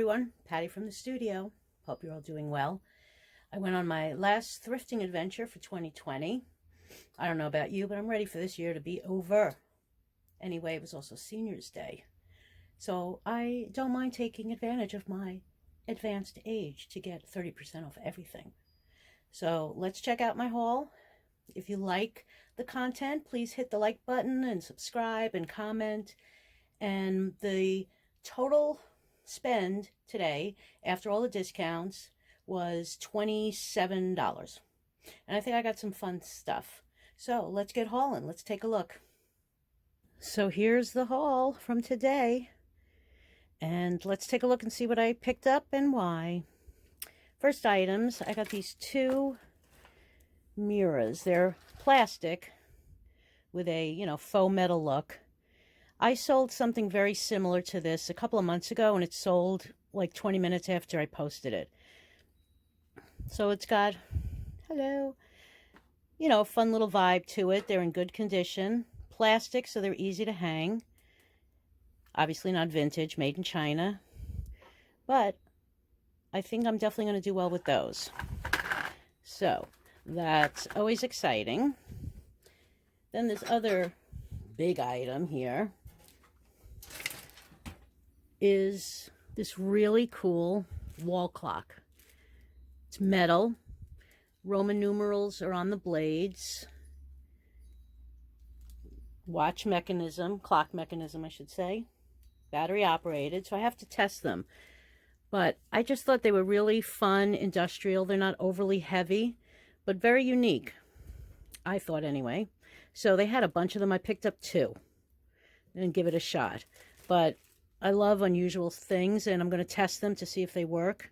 everyone, Patty from the studio. Hope you're all doing well. I went on my last thrifting adventure for 2020. I don't know about you, but I'm ready for this year to be over. Anyway, it was also Senior's Day. So I don't mind taking advantage of my advanced age to get 30% off everything. So let's check out my haul. If you like the content, please hit the like button and subscribe and comment. And the total spend today, after all the discounts, was $27. And I think I got some fun stuff. So let's get hauling. Let's take a look. So here's the haul from today. And let's take a look and see what I picked up and why. First items, I got these two mirrors. They're plastic with a, faux metal look. I sold something very similar to this a couple of months ago, and it sold like 20 minutes after I posted it. So it's got, a fun little vibe to it. They're in good condition. Plastic, so they're easy to hang. Obviously not vintage, made in China. But I think I'm definitely going to do well with those. So that's always exciting. Then this other big item here is this really cool wall clock. It's metal. Roman numerals are on the blades. Watch mechanism, clock mechanism, I should say. Battery operated, so I have to test them. But I just thought they were really fun, industrial. They're not overly heavy, but very unique. I thought anyway. So they had a bunch of them. I picked up two and give it a shot. But I love unusual things, and I'm going to test them to see if they work.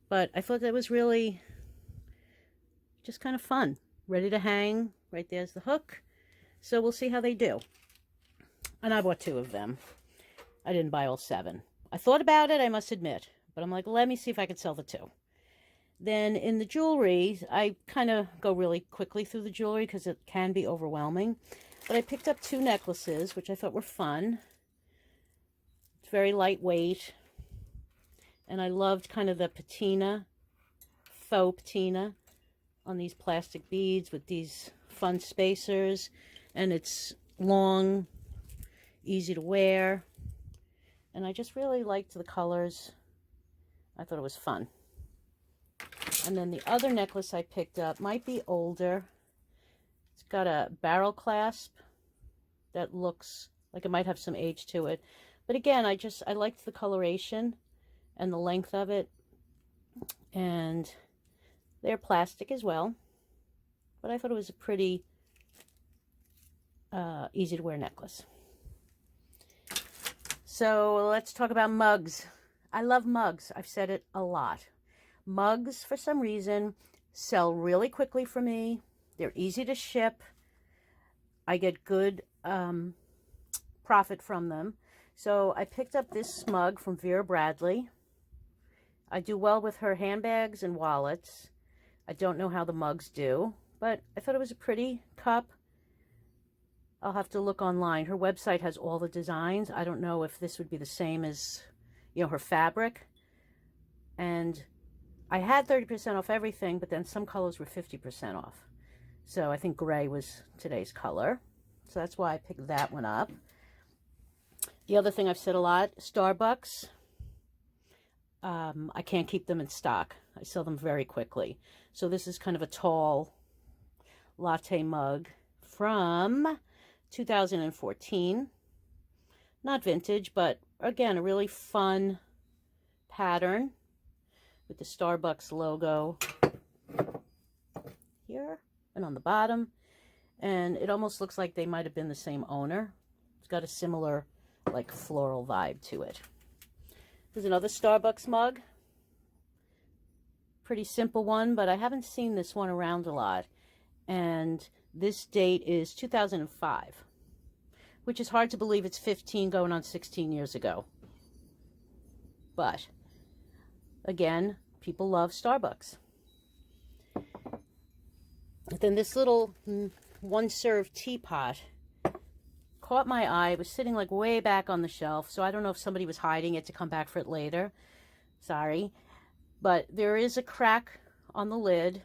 But I thought that was really just kind of fun. Ready to hang. Right there's the hook. So we'll see how they do. And I bought two of them. I didn't buy all seven. I thought about it, I must admit. But I'm like, let me see if I could sell the two. Then in the jewelry, I kind of go really quickly through the jewelry because it can be overwhelming. But I picked up two necklaces, which I thought were fun. It's very lightweight. And I loved kind of the patina, faux patina on these plastic beads with these fun spacers. And it's long, easy to wear. And I just really liked the colors. I thought it was fun. And then the other necklace I picked up might be older. It's got a barrel clasp that looks like it might have some age to it. But again, I liked the coloration and the length of it. And they're plastic as well. But I thought it was a pretty easy to wear necklace. So let's talk about mugs. I love mugs. I've said it a lot. Mugs, for some reason, sell really quickly for me. They're easy to ship. I get good profit from them. So I picked up this mug from Vera Bradley. I do well with her handbags and wallets. I don't know how the mugs do, but I thought it was a pretty cup. I'll have to look online. Her website has all the designs. I don't know if this would be the same as, her fabric. And I had 30% off everything, but then some colors were 50% off. So I think gray was today's color. So that's why I picked that one up. The other thing I've said a lot, Starbucks. I can't keep them in stock. I sell them very quickly. So this is kind of a tall latte mug from 2014. Not vintage, but again, a really fun pattern with the Starbucks logo here and on the bottom. And it almost looks like they might have been the same owner. It's got a similar, like, floral vibe to it. There's another Starbucks mug. Pretty simple one, but I haven't seen this one around a lot. And this date is 2005, which is hard to believe it's 15 going on 16 years ago. But, again, people love Starbucks. Then this little one-serve teapot caught my eye. It was sitting like way back on the shelf, so I don't know if somebody was hiding it to come back for it later. Sorry. But there is a crack on the lid.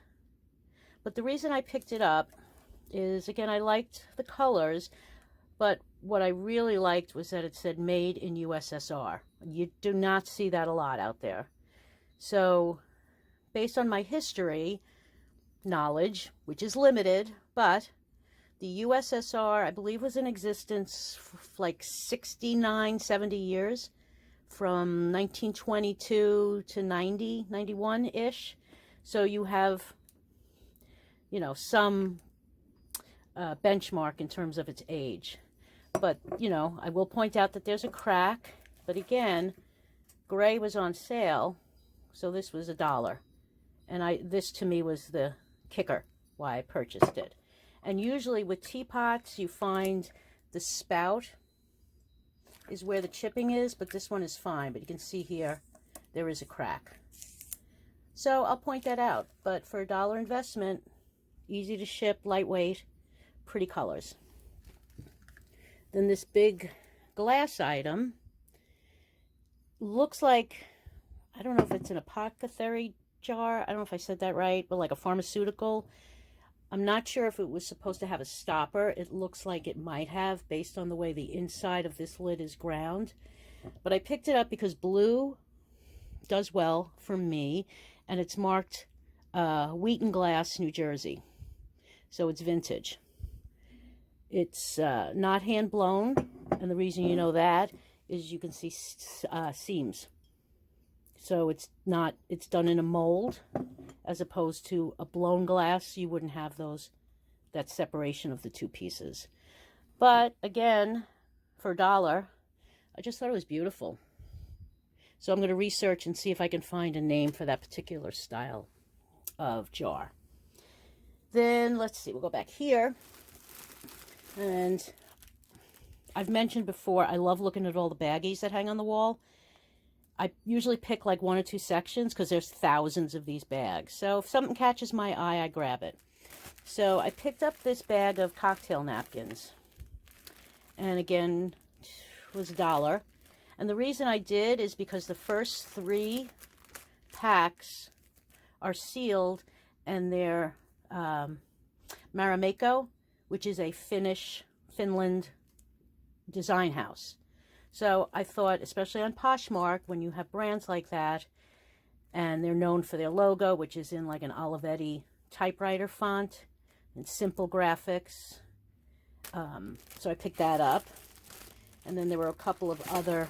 But the reason I picked it up is, again, I liked the colors, but what I really liked was that it said made in USSR. You do not see that a lot out there. So based on my history knowledge, which is limited, but the USSR, I believe, was in existence for like 69, 70 years, from 1922 to 91-ish. So you have, you know, some benchmark in terms of its age. But, you know, I will point out that there's a crack. But again, gray was on sale, so this was $1. And this to me was the kicker why I purchased it. And usually with teapots, you find the spout is where the chipping is, but this one is fine. But you can see here, there is a crack. So I'll point that out. But for $1 investment, easy to ship, lightweight, pretty colors. Then this big glass item looks like, I don't know if it's an apothecary jar. I don't know if I said that right, but like a pharmaceutical. I'm not sure if it was supposed to have a stopper. It looks like it might have, based on the way the inside of this lid is ground. But I picked it up because blue does well for me, and it's marked Wheaton Glass, New Jersey. So it's vintage. It's not hand blown, and the reason you know that is you can see seams. So it's done in a mold, as opposed to a blown glass. You wouldn't have that separation of the two pieces. But again, for $1, I just thought it was beautiful. So I'm going to research and see if I can find a name for that particular style of jar. Then let's see, we'll go back here. And I've mentioned before, I love looking at all the baggies that hang on the wall. I usually pick like 1 or 2 sections because there's thousands of these bags. So if something catches my eye, I grab it. So I picked up this bag of cocktail napkins. And again, it was $1. And the reason I did is because the first 3 packs are sealed, and they're Marimekko, which is a Finland design house. So I thought, especially on Poshmark, when you have brands like that, and they're known for their logo, which is in like an Olivetti typewriter font and simple graphics. So I picked that up. And then there were a couple of other,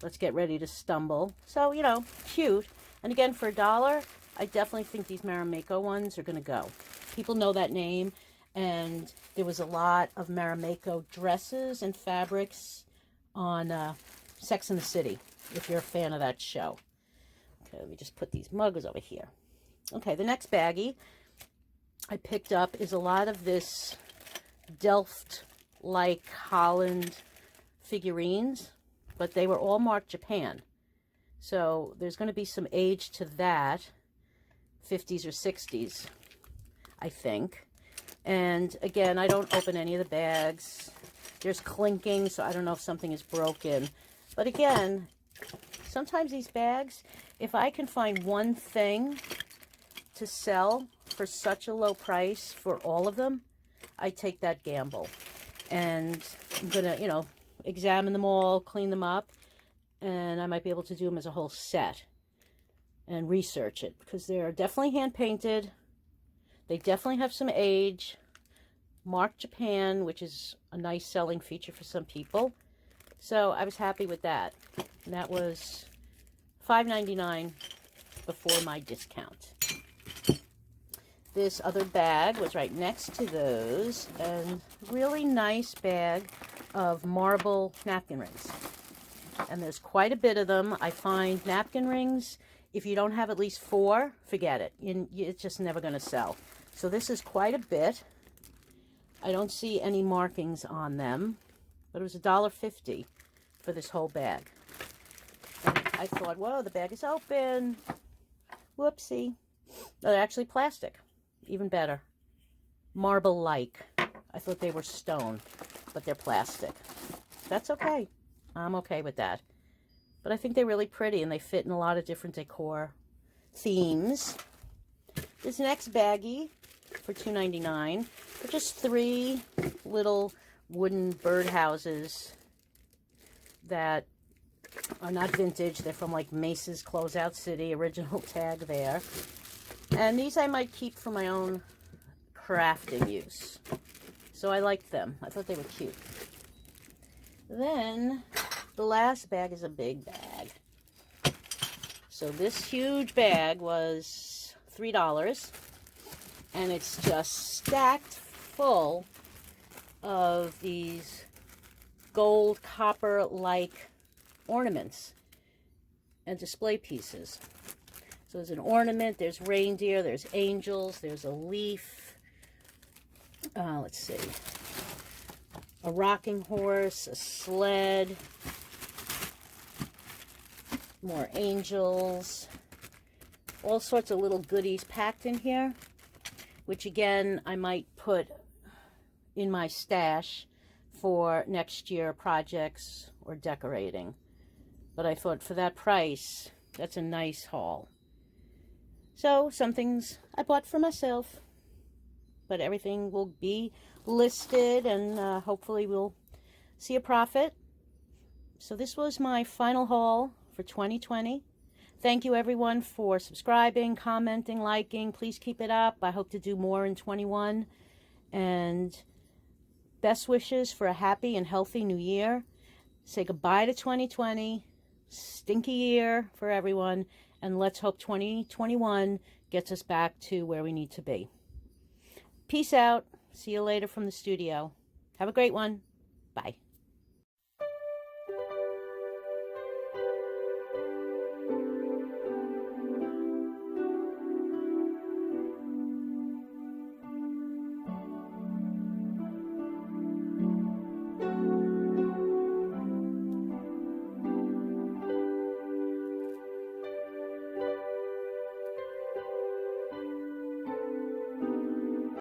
let's get ready to stumble. So, you know, cute. And again, for $1, I definitely think these Marimekko ones are going to go. People know that name. And there was a lot of Marimekko dresses and fabrics on Sex and the City, if you're a fan of that show. Okay, let me just put these mugs over here. Okay, the next baggie I picked up is a lot of this Delft-like Holland figurines, but they were all marked Japan. So there's going to be some age to that, 50s or 60s, I think. And again, I don't open any of the bags. There's clinking, so I don't know if something is broken. But again, sometimes these bags, if I can find one thing to sell for such a low price for all of them, I take that gamble. And I'm going to, you know, examine them all, clean them up, and I might be able to do them as a whole set and research it, because they're definitely hand-painted. They definitely have some age. Marked Japan, which is a nice selling feature for some people. So I was happy with that. And that was $5.99 before my discount. This other bag was right next to those. And really nice bag of marble napkin rings. And there's quite a bit of them. I find napkin rings, if you don't have at least 4, forget it. It's just never going to sell. So this is quite a bit. I don't see any markings on them, but it was $1.50 for this whole bag. And I thought, whoa, the bag is open. Whoopsie. They're actually plastic. Even better. Marble-like. I thought they were stone, but they're plastic. That's okay. I'm okay with that. but I think they're really pretty and they fit in a lot of different decor themes. This next baggie for $2.99. They're just 3 little wooden birdhouses that are not vintage. They're from like Mace's Closeout City, original tag there. And these I might keep for my own crafting use. So I liked them. I thought they were cute. Then the last bag is a big bag. So this huge bag was $3. And it's just stacked full of these gold copper-like ornaments and display pieces. So there's an ornament, there's reindeer, there's angels, there's a leaf. Let's see. A rocking horse, a sled, more angels, all sorts of little goodies packed in here, which again I might put in my stash for next year projects or decorating. But I thought for that price, that's a nice haul. So some things I bought for myself, but everything will be listed and hopefully we'll see a profit. So this was my final haul for 2020. Thank you everyone for subscribing, commenting, liking. Please keep it up. I hope to do more in 21. And best wishes for a happy and healthy new year. Say goodbye to 2020. Stinky year for everyone. And let's hope 2021 gets us back to where we need to be. Peace out. See you later from the studio. Have a great one. Bye.